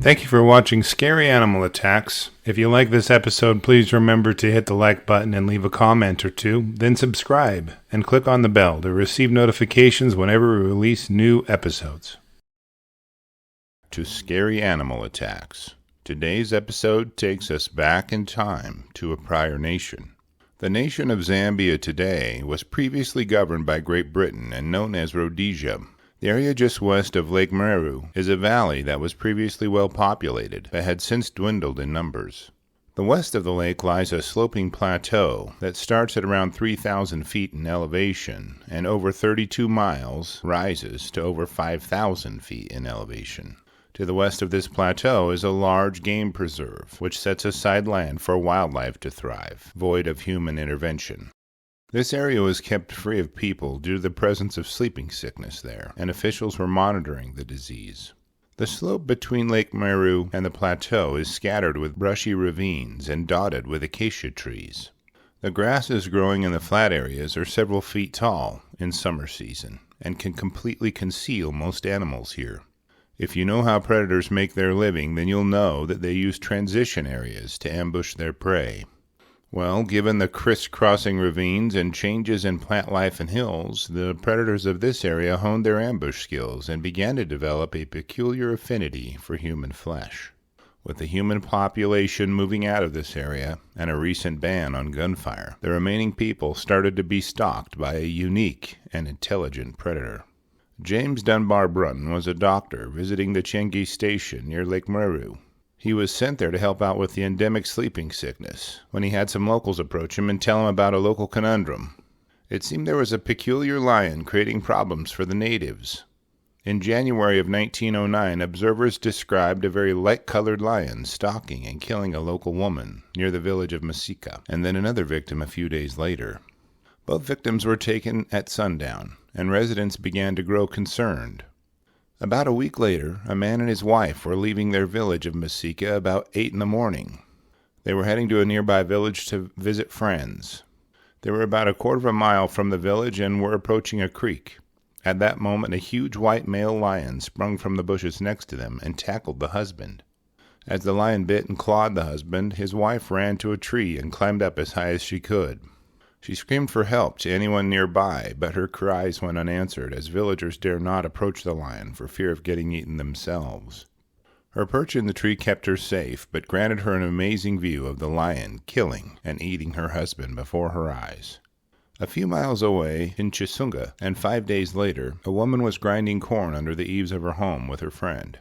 Thank you for watching Scary Animal Attacks. If you like this episode, please remember to hit the like button and leave a comment or two, then subscribe and click on the bell to receive notifications whenever we release new episodes. To Scary Animal Attacks. Today's episode takes us back in time to a prior nation. The nation of Zambia today was previously governed by Great Britain and known as Rhodesia. The area just west of Lake Meru is a valley that was previously well populated, but had since dwindled in numbers. The west of the lake lies a sloping plateau that starts at around 3,000 feet in elevation and over 32 miles rises to over 5,000 feet in elevation. To the west of this plateau is a large game preserve, which sets aside land for wildlife to thrive, void of human intervention. This area was kept free of people due to the presence of sleeping sickness there, and officials were monitoring the disease. The slope between Lake Meru and the plateau is scattered with brushy ravines and dotted with acacia trees. The grasses growing in the flat areas are several feet tall in summer season, and can completely conceal most animals here. If you know how predators make their living, then you'll know that they use transition areas to ambush their prey. Well, given the crisscrossing ravines and changes in plant life and hills, the predators of this area honed their ambush skills and began to develop a peculiar affinity for human flesh. With the human population moving out of this area and a recent ban on gunfire, the remaining people started to be stalked by a unique and intelligent predator. James Dunbar Brunton was a doctor visiting the Chengi station near Lake Meru. He was sent there to help out with the endemic sleeping sickness when he had some locals approach him and tell him about a local conundrum. It seemed there was a peculiar lion creating problems for the natives. In January of 1909, observers described a very light-colored lion stalking and killing a local woman near the village of Masika, and then another victim a few days later. Both victims were taken at sundown, and residents began to grow concerned. About a week later, a man and his wife were leaving their village of Masika about 8 in the morning. They were heading to a nearby village to visit friends. They were about a quarter of a mile from the village and were approaching a creek. At that moment, a huge white male lion sprung from the bushes next to them and tackled the husband. As the lion bit and clawed the husband, his wife ran to a tree and climbed up as high as she could. She screamed for help to anyone nearby, but her cries went unanswered, as villagers dare not approach the lion for fear of getting eaten themselves. Her perch in the tree kept her safe, but granted her an amazing view of the lion killing and eating her husband before her eyes. A few miles away, in Chisunga, and 5 days later, a woman was grinding corn under the eaves of her home with her friend.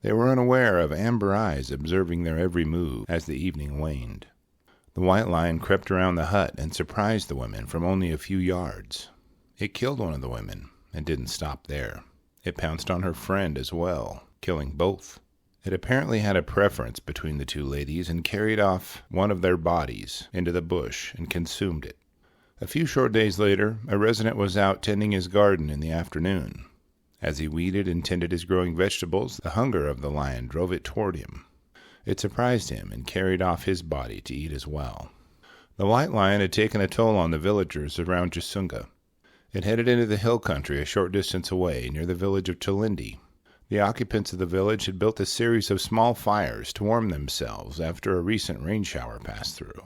They were unaware of amber eyes observing their every move as the evening waned. The white lion crept around the hut and surprised the women from only a few yards. It killed one of the women and didn't stop there. It pounced on her friend as well, killing both. It apparently had a preference between the two ladies and carried off one of their bodies into the bush and consumed it. A few short days later, a resident was out tending his garden in the afternoon. As he weeded and tended his growing vegetables, the hunger of the lion drove it toward him. It surprised him and carried off his body to eat as well. The white lion had taken a toll on the villagers around Chisunga. It headed into the hill country a short distance away, near the village of Tolindi. The occupants of the village had built a series of small fires to warm themselves after a recent rain shower passed through.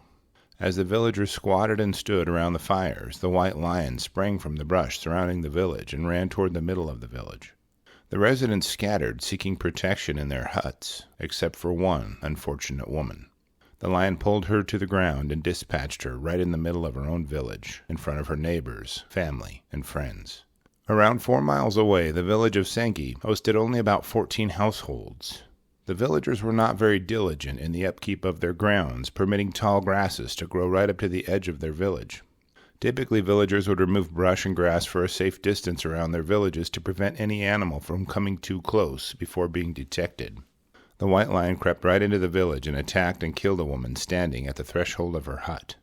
As the villagers squatted and stood around the fires, the white lion sprang from the brush surrounding the village and ran toward the middle of the village. The residents scattered, seeking protection in their huts, except for one unfortunate woman. The lion pulled her to the ground and dispatched her right in the middle of her own village, in front of her neighbors, family, and friends. Around 4 miles away, the village of Sengi hosted only about 14 households. The villagers were not very diligent in the upkeep of their grounds, permitting tall grasses to grow right up to the edge of their village. Typically, villagers would remove brush and grass for a safe distance around their villages to prevent any animal from coming too close before being detected. The white lion crept right into the village and attacked and killed a woman standing at the threshold of her hut.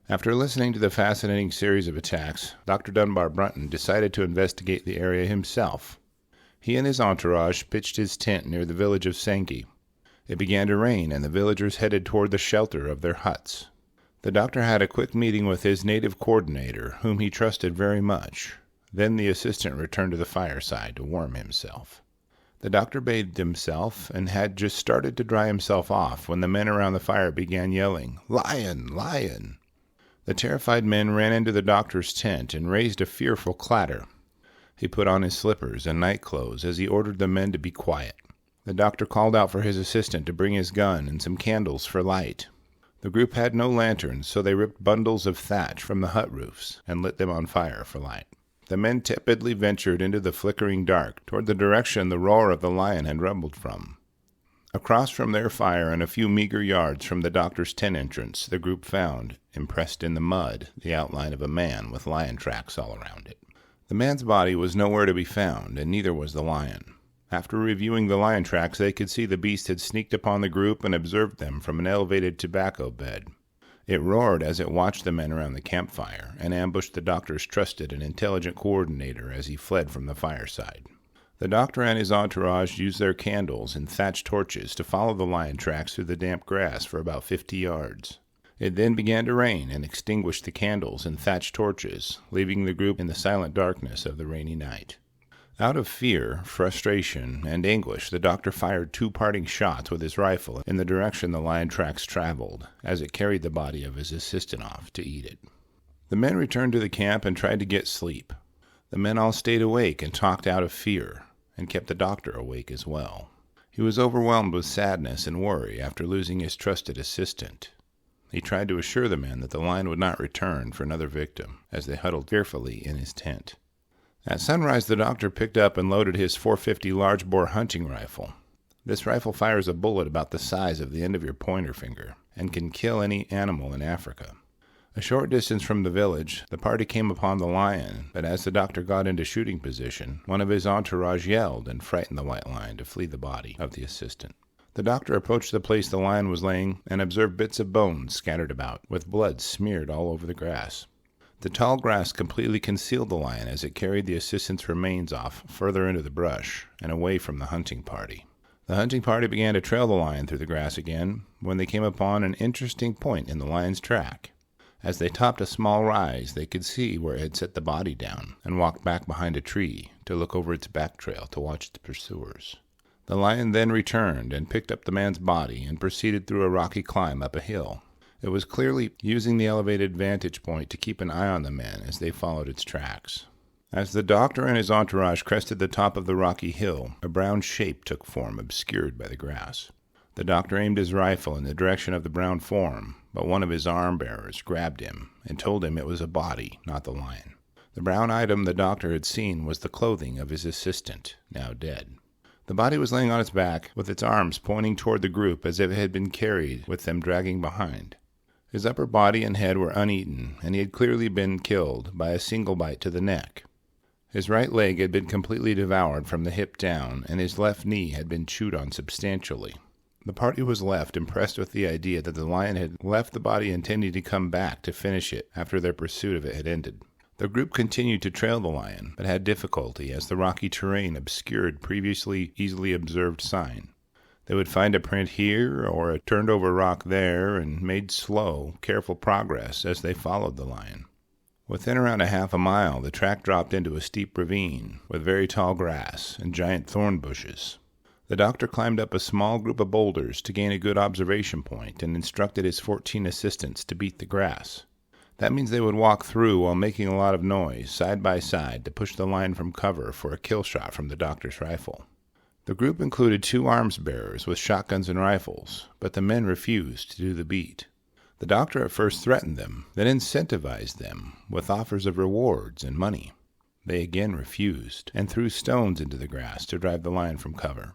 After listening to the fascinating series of attacks, Dr. Dunbar Brunton decided to investigate the area himself. He and his entourage pitched his tent near the village of Sengi. It began to rain, and the villagers headed toward the shelter of their huts. The doctor had a quick meeting with his native coordinator, whom he trusted very much. Then the assistant returned to the fireside to warm himself. The doctor bathed himself and had just started to dry himself off when the men around the fire began yelling, "Lion! Lion!" The terrified men ran into the doctor's tent and raised a fearful clatter. He put on his slippers and night clothes as he ordered the men to be quiet. The doctor called out for his assistant to bring his gun and some candles for light. The group had no lanterns, so they ripped bundles of thatch from the hut roofs and lit them on fire for light. The men tepidly ventured into the flickering dark toward the direction the roar of the lion had rumbled from. Across from their fire and a few meager yards from the doctor's tent entrance, the group found, impressed in the mud, the outline of a man with lion tracks all around it. The man's body was nowhere to be found, and neither was the lion. After reviewing the lion tracks, they could see the beast had sneaked upon the group and observed them from an elevated tobacco bed. It roared as it watched the men around the campfire and ambushed the doctor's trusted and intelligent coordinator as he fled from the fireside. The doctor and his entourage used their candles and thatched torches to follow the lion tracks through the damp grass for about 50 yards. It then began to rain and extinguished the candles and thatched torches, leaving the group in the silent darkness of the rainy night. Out of fear, frustration, and anguish, the doctor fired 2 parting shots with his rifle in the direction the lion tracks traveled, as it carried the body of his assistant off to eat it. The men returned to the camp and tried to get sleep. The men all stayed awake and talked out of fear, and kept the doctor awake as well. He was overwhelmed with sadness and worry after losing his trusted assistant. He tried to assure the men that the lion would not return for another victim, as they huddled fearfully in his tent. At sunrise, the doctor picked up and loaded his .450 large-bore hunting rifle. This rifle fires a bullet about the size of the end of your pointer finger and can kill any animal in Africa. A short distance from the village, the party came upon the lion, but as the doctor got into shooting position, one of his entourage yelled and frightened the white lion to flee the body of the assistant. The doctor approached the place the lion was laying and observed bits of bones scattered about, with blood smeared all over the grass. The tall grass completely concealed the lion as it carried the assistant's remains off further into the brush and away from the hunting party. The hunting party began to trail the lion through the grass again when they came upon an interesting point in the lion's track. As they topped a small rise, they could see where it had set the body down and walked back behind a tree to look over its back trail to watch its pursuers. The lion then returned and picked up the man's body and proceeded through a rocky climb up a hill. It was clearly using the elevated vantage point to keep an eye on the men as they followed its tracks. As the doctor and his entourage crested the top of the rocky hill, a brown shape took form obscured by the grass. The doctor aimed his rifle in the direction of the brown form, but one of his arm-bearers grabbed him and told him it was a body, not the lion. The brown item the doctor had seen was the clothing of his assistant, now dead. The body was laying on its back, with its arms pointing toward the group as if it had been carried, with them dragging behind. His upper body and head were uneaten, and he had clearly been killed by a single bite to the neck. His right leg had been completely devoured from the hip down, and his left knee had been chewed on substantially. The party was left impressed with the idea that the lion had left the body intending to come back to finish it after their pursuit of it had ended. The group continued to trail the lion, but had difficulty as the rocky terrain obscured previously easily observed sign. They would find a print here or a turned-over rock there and made slow, careful progress as they followed the lion. Within around a half a mile, the track dropped into a steep ravine with very tall grass and giant thorn bushes. The doctor climbed up a small group of boulders to gain a good observation point and instructed his 14 assistants to beat the grass. That means they would walk through while making a lot of noise, side by side, to push the lion from cover for a kill shot from the doctor's rifle. The group included 2 arms-bearers with shotguns and rifles, but the men refused to do the beat. The doctor at first threatened them, then incentivized them with offers of rewards and money. They again refused, and threw stones into the grass to drive the lion from cover.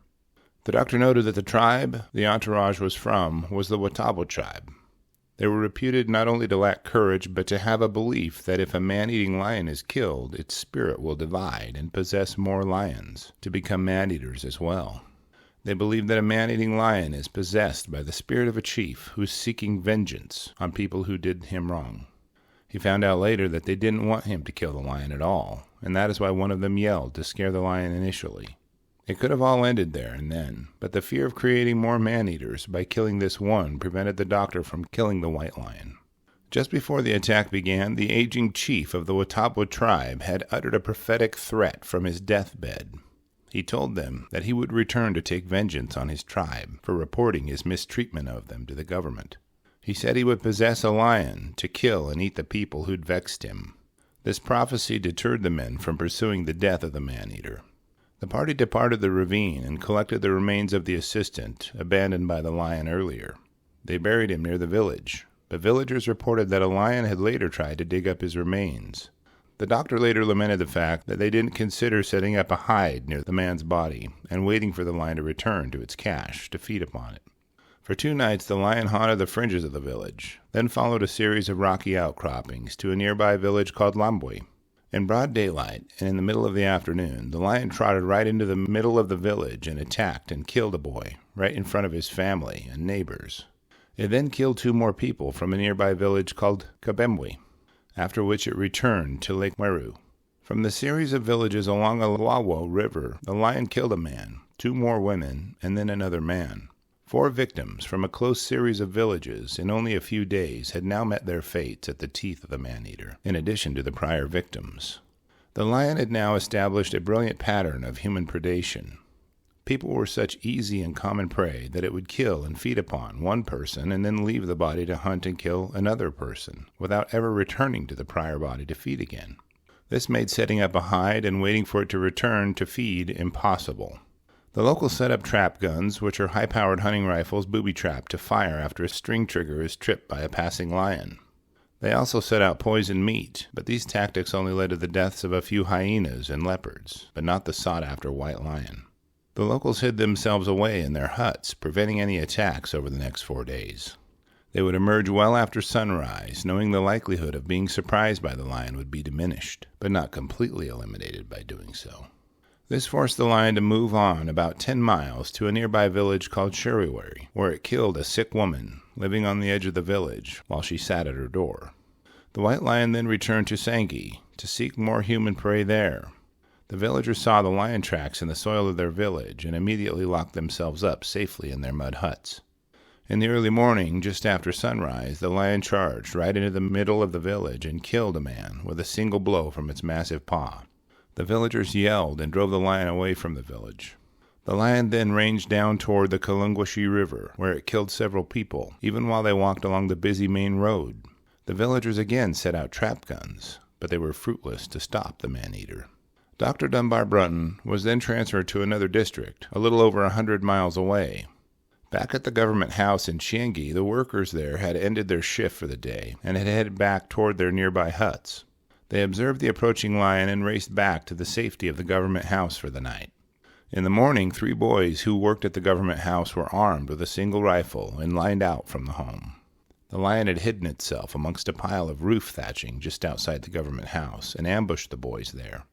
The doctor noted that the tribe the entourage was from was the Watabo tribe. They were reputed not only to lack courage, but to have a belief that if a man-eating lion is killed, its spirit will divide and possess more lions, to become man-eaters as well. They believe that a man-eating lion is possessed by the spirit of a chief who is seeking vengeance on people who did him wrong. He found out later that they didn't want him to kill the lion at all, and that is why one of them yelled to scare the lion initially. It could have all ended there and then, but the fear of creating more man-eaters by killing this one prevented the doctor from killing the white lion. Just before the attack began, the aging chief of the Watabo tribe had uttered a prophetic threat from his deathbed. He told them that he would return to take vengeance on his tribe for reporting his mistreatment of them to the government. He said he would possess a lion to kill and eat the people who'd vexed him. This prophecy deterred the men from pursuing the death of the man-eater. The party departed the ravine and collected the remains of the assistant, abandoned by the lion earlier. They buried him near the village, but villagers reported that a lion had later tried to dig up his remains. The doctor later lamented the fact that they didn't consider setting up a hide near the man's body and waiting for the lion to return to its cache to feed upon it. For 2 nights the lion haunted the fringes of the village, then followed a series of rocky outcroppings to a nearby village called Lambwe. In broad daylight, and in the middle of the afternoon, the lion trotted right into the middle of the village and attacked and killed a boy, right in front of his family and neighbors. It then killed 2 more people from a nearby village called Kabemwe, after which it returned to Lake Meru. From the series of villages along the Luawo River, the lion killed a man, 2 more women, and then another man. 4 victims from a close series of villages in only a few days had now met their fates at the teeth of the man-eater, in addition to the prior victims. The lion had now established a brilliant pattern of human predation. People were such easy and common prey that it would kill and feed upon one person and then leave the body to hunt and kill another person, without ever returning to the prior body to feed again. This made setting up a hide and waiting for it to return to feed impossible. The locals set up trap guns, which are high-powered hunting rifles booby-trapped to fire after a string trigger is tripped by a passing lion. They also set out poisoned meat, but these tactics only led to the deaths of a few hyenas and leopards, but not the sought-after white lion. The locals hid themselves away in their huts, preventing any attacks over the next 4 days. They would emerge well after sunrise, knowing the likelihood of being surprised by the lion would be diminished, but not completely eliminated by doing so. This forced the lion to move on about 10 miles to a nearby village called Shuriwari, where it killed a sick woman living on the edge of the village while she sat at her door. The white lion then returned to Sangi to seek more human prey there. The villagers saw the lion tracks in the soil of their village and immediately locked themselves up safely in their mud huts. In the early morning, just after sunrise, the lion charged right into the middle of the village and killed a man with a single blow from its massive paw. The villagers yelled and drove the lion away from the village. The lion then ranged down toward the Kalungwashi River, where it killed several people, even while they walked along the busy main road. The villagers again set out trap guns, but they were fruitless to stop the man-eater. Dr. Dunbar Brunton was then transferred to another district, a little over 100 miles away. Back at the government house in Chiengi, the workers there had ended their shift for the day and had headed back toward their nearby huts. They observed the approaching lion and raced back to the safety of the government house for the night. In the morning, 3 boys who worked at the government house were armed with a single rifle and lined out from the home. The lion had hidden itself amongst a pile of roof thatching just outside the government house and ambushed the boys there.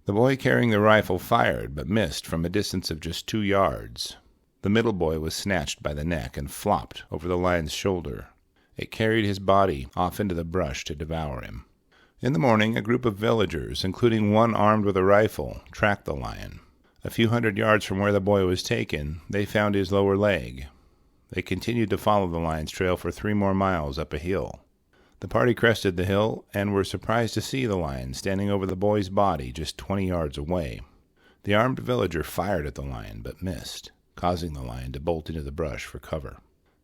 The boy carrying the rifle fired but missed from a distance of just 2 yards. The middle boy was snatched by the neck and flopped over the lion's shoulder. It carried his body off into the brush to devour him. In the morning, a group of villagers, including one armed with a rifle, tracked the lion. A few hundred yards from where the boy was taken, they found his lower leg. They continued to follow the lion's trail for 3 more miles up a hill. The party crested the hill and were surprised to see the lion standing over the boy's body just 20 yards away. The armed villager fired at the lion but missed, causing the lion to bolt into the brush for cover.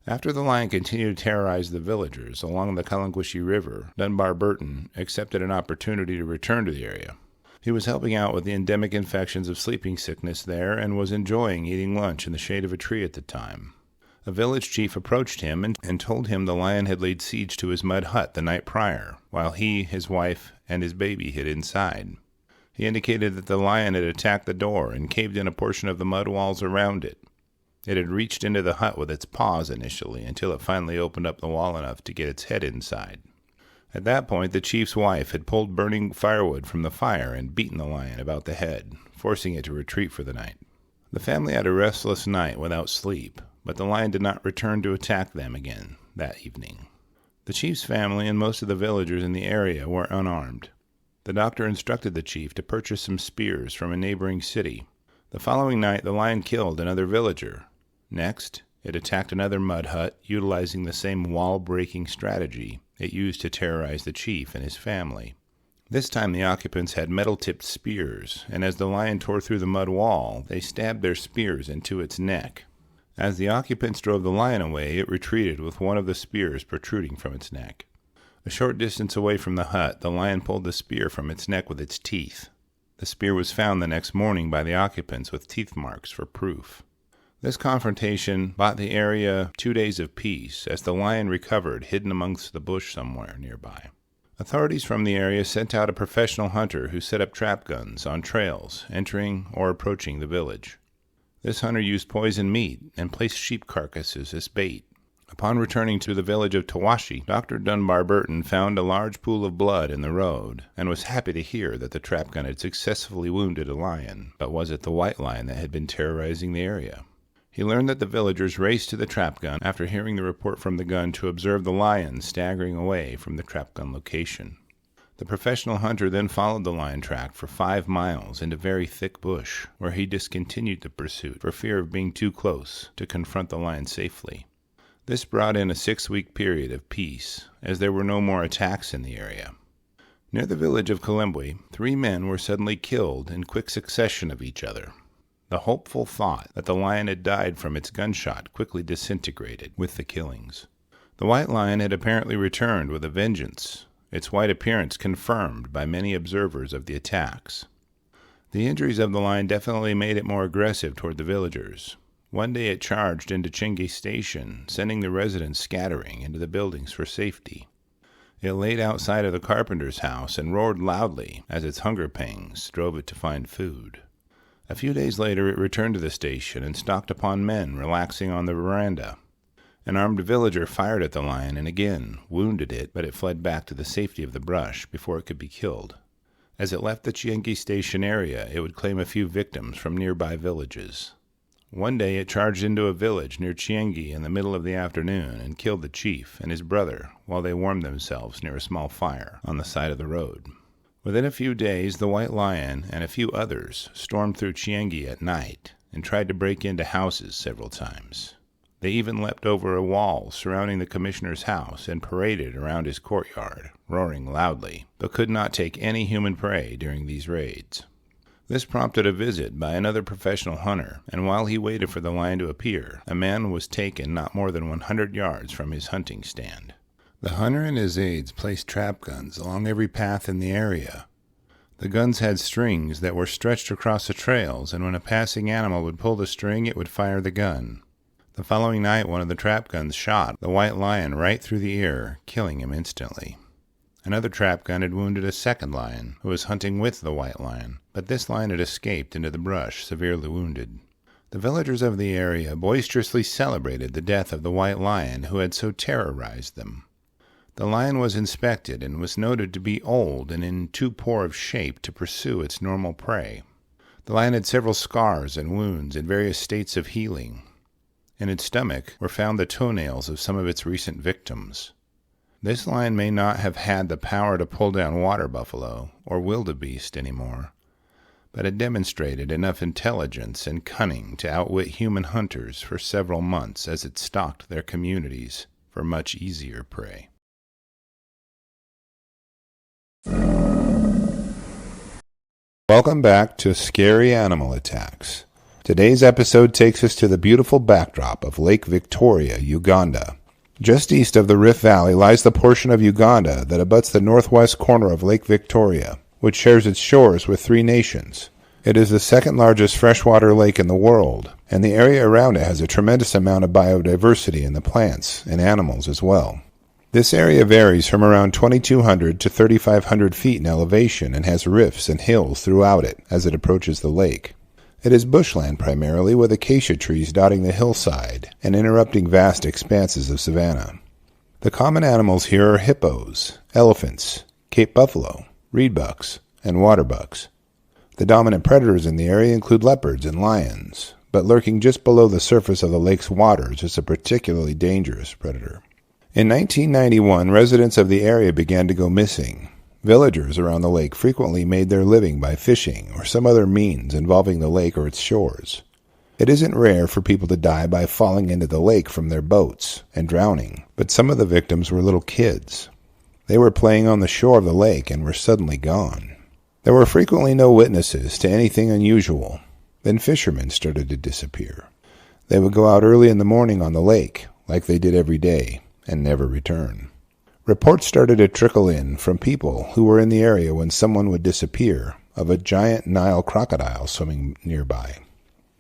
After the lion continued to terrorize the villagers along the Kalungwashi River, Dunbar Burton accepted an opportunity to return to the area. He was helping out with the endemic infections of sleeping sickness there and was enjoying eating lunch in the shade of a tree at the time. A village chief approached him and told him the lion had laid siege to his mud hut the night prior, while he, his wife, and his baby hid inside. He indicated that the lion had attacked the door and caved in a portion of the mud walls around it. It had reached into the hut with its paws initially until it finally opened up the wall enough to get its head inside. At that point, the chief's wife had pulled burning firewood from the fire and beaten the lion about the head, forcing it to retreat for the night. The family had a restless night without sleep, but the lion did not return to attack them again that evening. The chief's family and most of the villagers in the area were unarmed. The doctor instructed the chief to purchase some spears from a neighboring city. The following night, the lion killed another villager. Next, it attacked another mud hut, utilizing the same wall-breaking strategy it used to terrorize the chief and his family. This time the occupants had metal-tipped spears, and as the lion tore through the mud wall, they stabbed their spears into its neck. As the occupants drove the lion away, it retreated with one of the spears protruding from its neck. A short distance away from the hut, the lion pulled the spear from its neck with its teeth. The spear was found the next morning by the occupants with teeth marks for proof. This confrontation bought the area 2 days of peace, as the lion recovered hidden amongst the bush somewhere nearby. Authorities from the area sent out a professional hunter who set up trap guns on trails entering or approaching the village. This hunter used poisoned meat and placed sheep carcasses as bait. Upon returning to the village of Tawashi, Dr. Dunbar Burton found a large pool of blood in the road and was happy to hear that the trap gun had successfully wounded a lion. But was it the white lion that had been terrorizing the area? He learned that the villagers raced to the trap gun after hearing the report from the gun to observe the lion staggering away from the trap gun location. The professional hunter then followed the lion track for 5 miles into very thick bush, where he discontinued the pursuit for fear of being too close to confront the lion safely. This brought in a 6-week period of peace, as there were no more attacks in the area. Near the village of Kalembwe, 3 men were suddenly killed in quick succession of each other. The hopeful thought that the lion had died from its gunshot quickly disintegrated with the killings. The white lion had apparently returned with a vengeance, its white appearance confirmed by many observers of the attacks. The injuries of the lion definitely made it more aggressive toward the villagers. One day it charged into Chingi Station, sending the residents scattering into the buildings for safety. It laid outside of the carpenter's house and roared loudly as its hunger pangs drove it to find food. A few days later it returned to the station and stalked upon men relaxing on the veranda. An armed villager fired at the lion and again wounded it, but it fled back to the safety of the brush before it could be killed. As it left the Chingi Station area, it would claim a few victims from nearby villages. One day it charged into a village near Chiengi in the middle of the afternoon and killed the chief and his brother while they warmed themselves near a small fire on the side of the road. Within a few days, the white lion and a few others stormed through Chiengi at night and tried to break into houses several times. They even leapt over a wall surrounding the commissioner's house and paraded around his courtyard, roaring loudly, but could not take any human prey during these raids. This prompted a visit by another professional hunter, and while he waited for the lion to appear, a man was taken not more than 100 yards from his hunting stand. The hunter and his aides placed trap guns along every path in the area. The guns had strings that were stretched across the trails, and when a passing animal would pull the string, it would fire the gun. The following night, one of the trap guns shot the white lion right through the ear, killing him instantly. Another trap gun had wounded a second lion, who was hunting with the white lion, but this lion had escaped into the brush, severely wounded. The villagers of the area boisterously celebrated the death of the white lion who had so terrorized them. The lion was inspected and was noted to be old and in too poor of shape to pursue its normal prey. The lion had several scars and wounds in various states of healing. In its stomach were found the toenails of some of its recent victims. This lion may not have had the power to pull down water buffalo or wildebeest anymore, but it demonstrated enough intelligence and cunning to outwit human hunters for several months as it stalked their communities for much easier prey. Welcome back to Scary Animal Attacks. Today's episode takes us to the beautiful backdrop of Lake Victoria, Uganda. Just east of the Rift Valley lies the portion of Uganda that abuts the northwest corner of Lake Victoria, which shares its shores with 3 nations. It is the second largest freshwater lake in the world, and the area around it has a tremendous amount of biodiversity in the plants and animals as well. This area varies from around 2,200 to 3,500 feet in elevation and has rifts and hills throughout it as it approaches the lake. It is bushland primarily, with acacia trees dotting the hillside and interrupting vast expanses of savanna. The common animals here are hippos, elephants, Cape buffalo, reedbucks, and waterbucks. The dominant predators in the area include leopards and lions, but lurking just below the surface of the lake's waters is a particularly dangerous predator. In 1991, residents of the area began to go missing. Villagers around the lake frequently made their living by fishing or some other means involving the lake or its shores. It isn't rare for people to die by falling into the lake from their boats and drowning, but some of the victims were little kids. They were playing on the shore of the lake and were suddenly gone. There were frequently no witnesses to anything unusual. Then fishermen started to disappear. They would go out early in the morning on the lake, like they did every day, and never return. Reports started to trickle in from people who were in the area when someone would disappear of a giant Nile crocodile swimming nearby.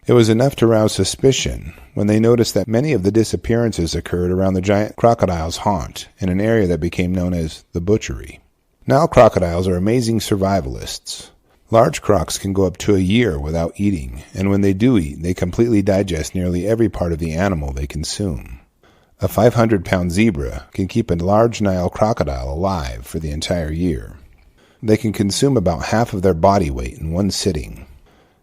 It was enough to rouse suspicion when they noticed that many of the disappearances occurred around the giant crocodile's haunt in an area that became known as the butchery. Nile crocodiles are amazing survivalists. Large crocs can go up to a year without eating, and when they do eat, they completely digest nearly every part of the animal they consume. A 500-pound zebra can keep a large Nile crocodile alive for the entire year. They can consume about half of their body weight in one sitting.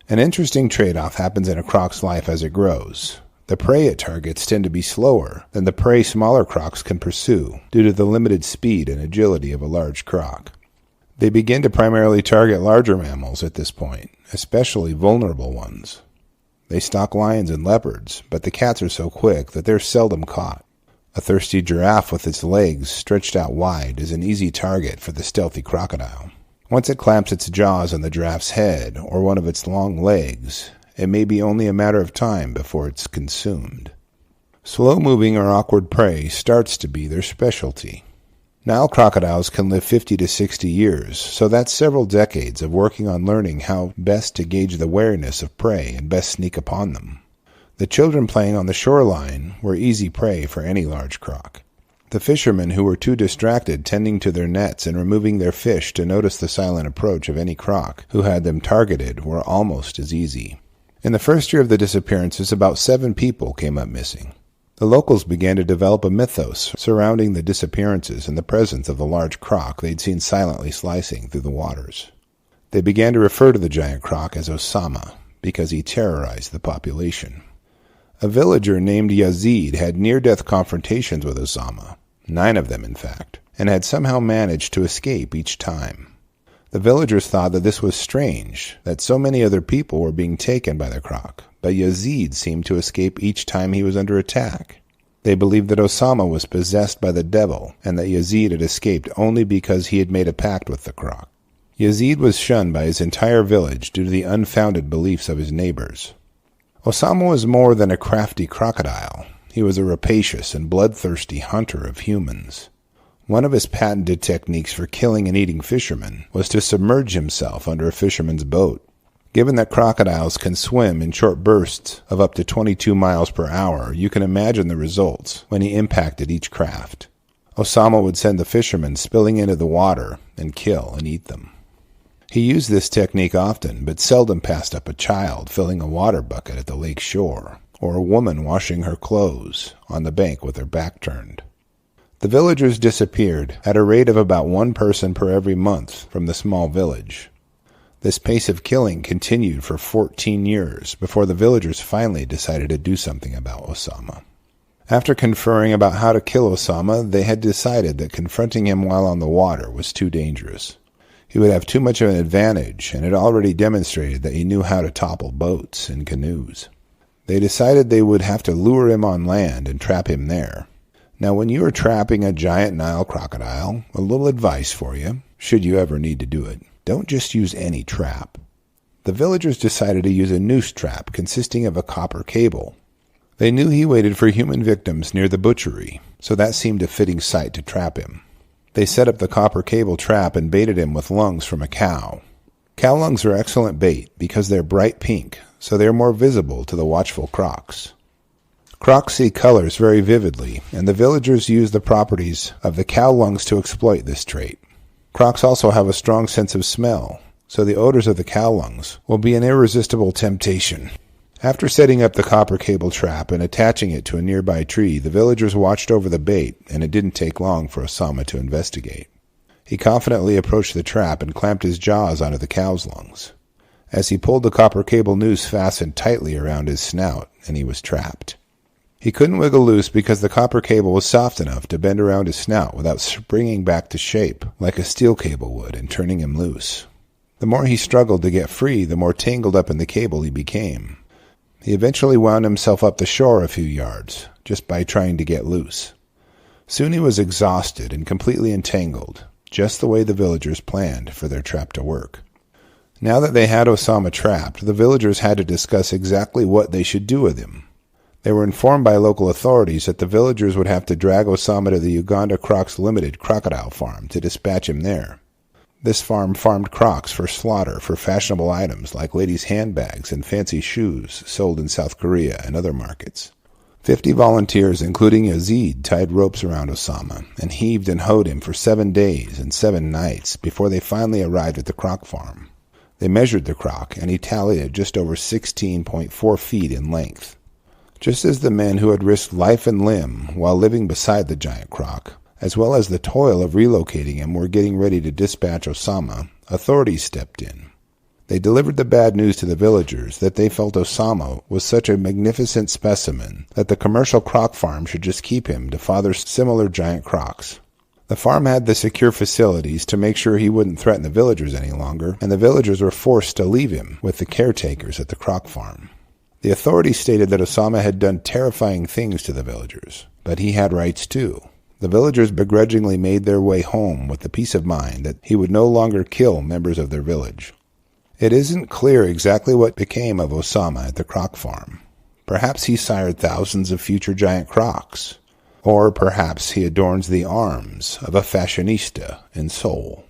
An interesting trade-off happens in a croc's life as it grows. The prey it targets tend to be slower than the prey smaller crocs can pursue due to the limited speed and agility of a large croc. They begin to primarily target larger mammals at this point, especially vulnerable ones. They stalk lions and leopards, but the cats are so quick that they're seldom caught. A thirsty giraffe with its legs stretched out wide is an easy target for the stealthy crocodile. Once it clamps its jaws on the giraffe's head or one of its long legs, it may be only a matter of time before it's consumed. Slow-moving or awkward prey starts to be their specialty. Nile crocodiles can live 50 to 60 years, so that's several decades of working on learning how best to gauge the wariness of prey and best sneak upon them. The children playing on the shoreline were easy prey for any large croc. The fishermen who were too distracted tending to their nets and removing their fish to notice the silent approach of any croc who had them targeted were almost as easy. In the first year of the disappearances, about 7 people came up missing. The locals began to develop a mythos surrounding the disappearances and the presence of the large croc they'd seen silently slicing through the waters. They began to refer to the giant croc as Osama because he terrorized the population. A villager named Yazid had near-death confrontations with Osama, 9 of them in fact, and had somehow managed to escape each time. The villagers thought that this was strange, that so many other people were being taken by the croc, but Yazid seemed to escape each time he was under attack. They believed that Osama was possessed by the devil, and that Yazid had escaped only because he had made a pact with the croc. Yazid was shunned by his entire village due to the unfounded beliefs of his neighbors. Osama was more than a crafty crocodile. He was a rapacious and bloodthirsty hunter of humans. One of his patented techniques for killing and eating fishermen was to submerge himself under a fisherman's boat. Given that crocodiles can swim in short bursts of up to 22 miles per hour, you can imagine the results when he impacted each craft. Osama would send the fishermen spilling into the water and kill and eat them. He used this technique often, but seldom passed up a child filling a water bucket at the lake shore, or a woman washing her clothes on the bank with her back turned. The villagers disappeared at a rate of about 1 person per every month from the small village. This pace of killing continued for 14 years before the villagers finally decided to do something about Osama. After conferring about how to kill Osama, they had decided that confronting him while on the water was too dangerous. He would have too much of an advantage and had already demonstrated that he knew how to topple boats and canoes. They decided they would have to lure him on land and trap him there. Now, when you are trapping a giant Nile crocodile, a little advice for you, should you ever need to do it. Don't just use any trap. The villagers decided to use a noose trap consisting of a copper cable. They knew he waited for human victims near the butchery, so that seemed a fitting site to trap him. They set up the copper cable trap and baited him with lungs from a cow. Cow lungs are excellent bait because they're bright pink, so they're more visible to the watchful crocs. Crocs see colors very vividly, and the villagers use the properties of the cow lungs to exploit this trait. Crocs also have a strong sense of smell, so the odors of the cow lungs will be an irresistible temptation. After setting up the copper cable trap and attaching it to a nearby tree, the villagers watched over the bait, and it didn't take long for Osama to investigate. He confidently approached the trap and clamped his jaws onto the cow's lungs. As he pulled, the copper cable noose fastened tightly around his snout, and he was trapped. He couldn't wiggle loose because the copper cable was soft enough to bend around his snout without springing back to shape like a steel cable would and turning him loose. The more he struggled to get free, the more tangled up in the cable he became. He eventually wound himself up the shore a few yards, just by trying to get loose. Soon he was exhausted and completely entangled, just the way the villagers planned for their trap to work. Now that they had Osama trapped, the villagers had to discuss exactly what they should do with him. They were informed by local authorities that the villagers would have to drag Osama to the Uganda Crocs Limited crocodile farm to dispatch him there. This farm farmed crocs for slaughter for fashionable items like ladies' handbags and fancy shoes sold in South Korea and other markets. 50 volunteers, including Yazid, tied ropes around Osama and heaved and hoed him for 7 days and 7 nights before they finally arrived at the croc farm. They measured the croc, and he tallied at just over 16.4 feet in length. Just as the men who had risked life and limb while living beside the giant croc, as well as the toil of relocating him, were getting ready to dispatch Osama, authorities stepped in. They delivered the bad news to the villagers that they felt Osama was such a magnificent specimen that the commercial croc farm should just keep him to father similar giant crocs. The farm had the secure facilities to make sure he wouldn't threaten the villagers any longer, and the villagers were forced to leave him with the caretakers at the croc farm. The authorities stated that Osama had done terrifying things to the villagers, but he had rights too. The villagers begrudgingly made their way home with the peace of mind that he would no longer kill members of their village. It isn't clear exactly what became of Osama at the croc farm. Perhaps he sired thousands of future giant crocs, or perhaps he adorns the arms of a fashionista in Seoul.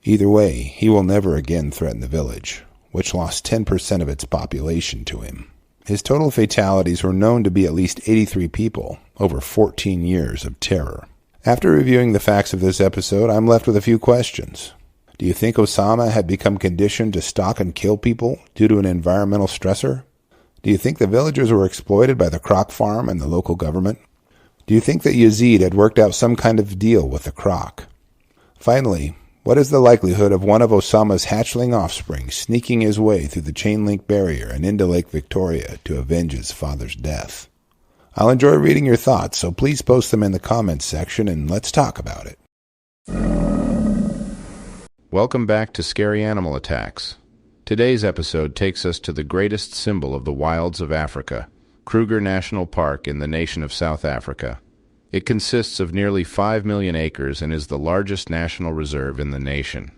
Either way, he will never again threaten the village, which lost 10% of its population to him. His total fatalities were known to be at least 83 people over 14 years of terror. After reviewing the facts of this episode, I'm left with a few questions. Do you think Osama had become conditioned to stalk and kill people due to an environmental stressor? Do you think the villagers were exploited by the croc farm and the local government? Do you think that Yazid had worked out some kind of deal with the croc? Finally, what is the likelihood of one of Osama's hatchling offspring sneaking his way through the chain-link barrier and into Lake Victoria to avenge his father's death? I'll enjoy reading your thoughts, so please post them in the comments section and let's talk about it. Welcome back to Scary Animal Attacks. Today's episode takes us to the greatest symbol of the wilds of Africa, Kruger National Park in the nation of South Africa. It consists of nearly 5 million acres and is the largest national reserve in the nation.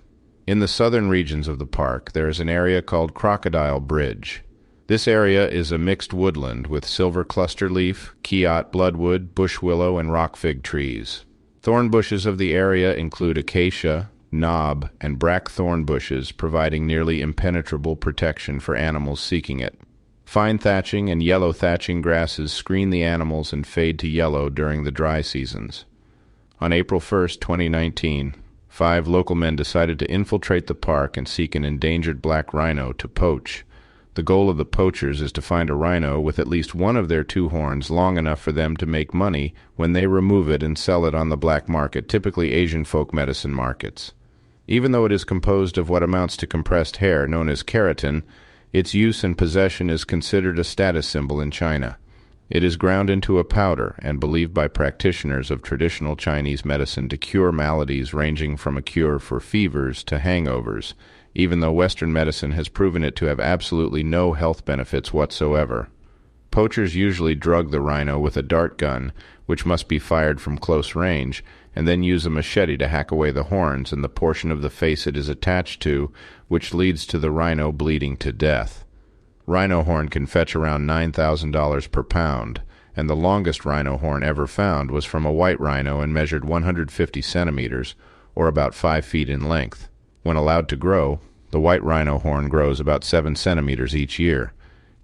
In the southern regions of the park, there is an area called Crocodile Bridge. This area is a mixed woodland with silver cluster leaf, kiat bloodwood, bush willow, and rock fig trees. Thorn bushes of the area include acacia, knob, and blackthorn bushes, providing nearly impenetrable protection for animals seeking it. Fine thatching and yellow thatching grasses screen the animals and fade to yellow during the dry seasons. On April 1, 2019, 5 local men decided to infiltrate the park and seek an endangered black rhino to poach. The goal of the poachers is to find a rhino with at least one of their 2 horns long enough for them to make money when they remove it and sell it on the black market, typically Asian folk medicine markets. Even though it is composed of what amounts to compressed hair known as keratin, its use and possession is considered a status symbol in China. It is ground into a powder and believed by practitioners of traditional Chinese medicine to cure maladies ranging from a cure for fevers to hangovers, even though Western medicine has proven it to have absolutely no health benefits whatsoever. Poachers usually drug the rhino with a dart gun, which must be fired from close range, and then use a machete to hack away the horns and the portion of the face it is attached to, which leads to the rhino bleeding to death. Rhino horn can fetch around $9,000 per pound, and the longest rhino horn ever found was from a white rhino and measured 150 centimeters, or about 5 feet in length. When allowed to grow, the white rhino horn grows about 7 centimeters each year.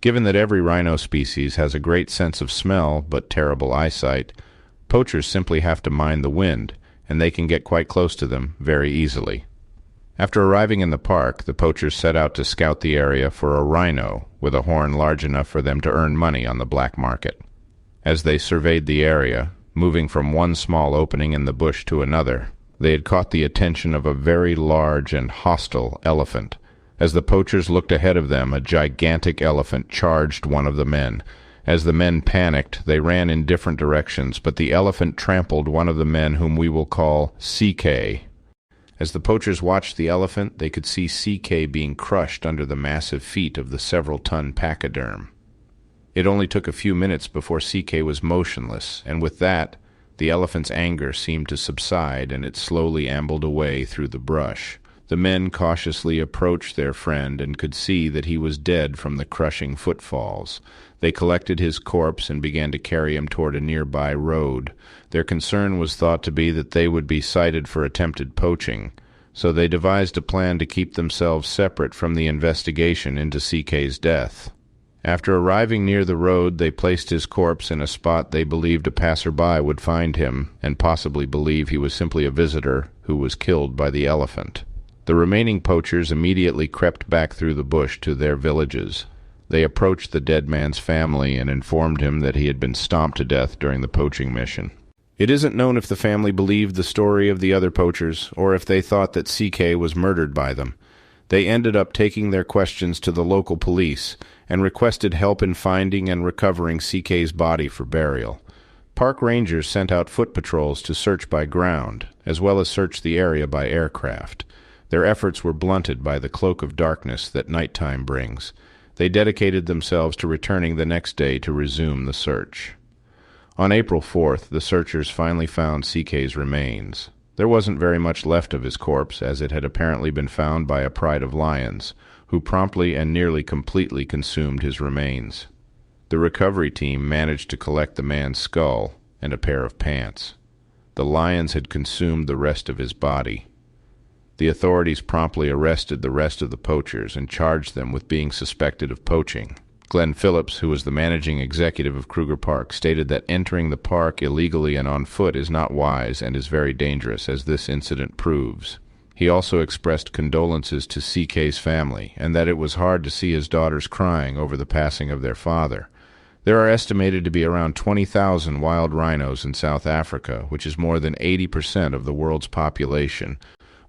Given that every rhino species has a great sense of smell but terrible eyesight, poachers simply have to mind the wind, and they can get quite close to them very easily. After arriving in the park, the poachers set out to scout the area for a rhino with a horn large enough for them to earn money on the black market. As they surveyed the area, moving from one small opening in the bush to another, they had caught the attention of a very large and hostile elephant. As the poachers looked ahead of them, a gigantic elephant charged one of the men. As the men panicked, they ran in different directions, but the elephant trampled one of the men, whom we will call CK. As the poachers watched the elephant, they could see CK being crushed under the massive feet of the several-ton pachyderm. It only took a few minutes before CK was motionless, and with that, The elephant's anger seemed to subside, and it slowly ambled away through the brush. The men cautiously approached their friend and could see that he was dead from the crushing footfalls. They collected his corpse and began to carry him toward a nearby road. Their concern was thought to be that they would be cited for attempted poaching, so they devised a plan to keep themselves separate from the investigation into CK's death. After arriving near the road, they placed his corpse in a spot they believed a passerby would find him, and possibly believe he was simply a visitor who was killed by the elephant. The remaining poachers immediately crept back through the bush to their villages. They approached the dead man's family and informed him that he had been stomped to death during the poaching mission. It isn't known if the family believed the story of the other poachers, or if they thought that CK was murdered by them. They ended up taking their questions to the local police and requested help in finding and recovering CK's body for burial. Park rangers sent out foot patrols to search by ground, as well as search the area by aircraft. Their efforts were blunted by the cloak of darkness that nighttime brings. They dedicated themselves to returning the next day to resume the search. On April 4th, the searchers finally found CK's remains. There wasn't very much left of his corpse, as it had apparently been found by a pride of lions, who promptly and nearly completely consumed his remains. The recovery team managed to collect the man's skull and a pair of pants. The lions had consumed the rest of his body. The authorities promptly arrested the rest of the poachers and charged them with being suspected of poaching. Glenn Phillips, who was the managing executive of Kruger Park, stated that entering the park illegally and on foot is not wise and is very dangerous, as this incident proves. He also expressed condolences to CK's family, and that it was hard to see his daughters crying over the passing of their father. There are estimated to be around 20,000 wild rhinos in South Africa, which is more than 80% of the world's population.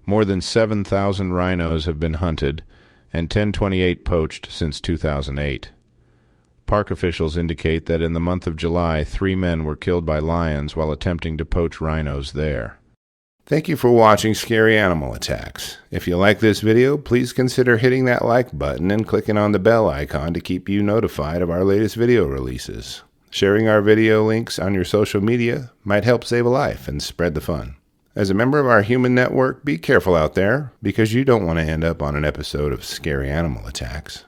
More than 7,000 rhinos have been hunted, and 1028 poached since 2008. Park officials indicate that in the month of July, 3 men were killed by lions while attempting to poach rhinos there. Thank you for watching Scary Animal Attacks. If you like this video, please consider hitting that like button and clicking on the bell icon to keep you notified of our latest video releases. Sharing our video links on your social media might help save a life and spread the fun. As a member of our human network, be careful out there, because you don't want to end up on an episode of Scary Animal Attacks.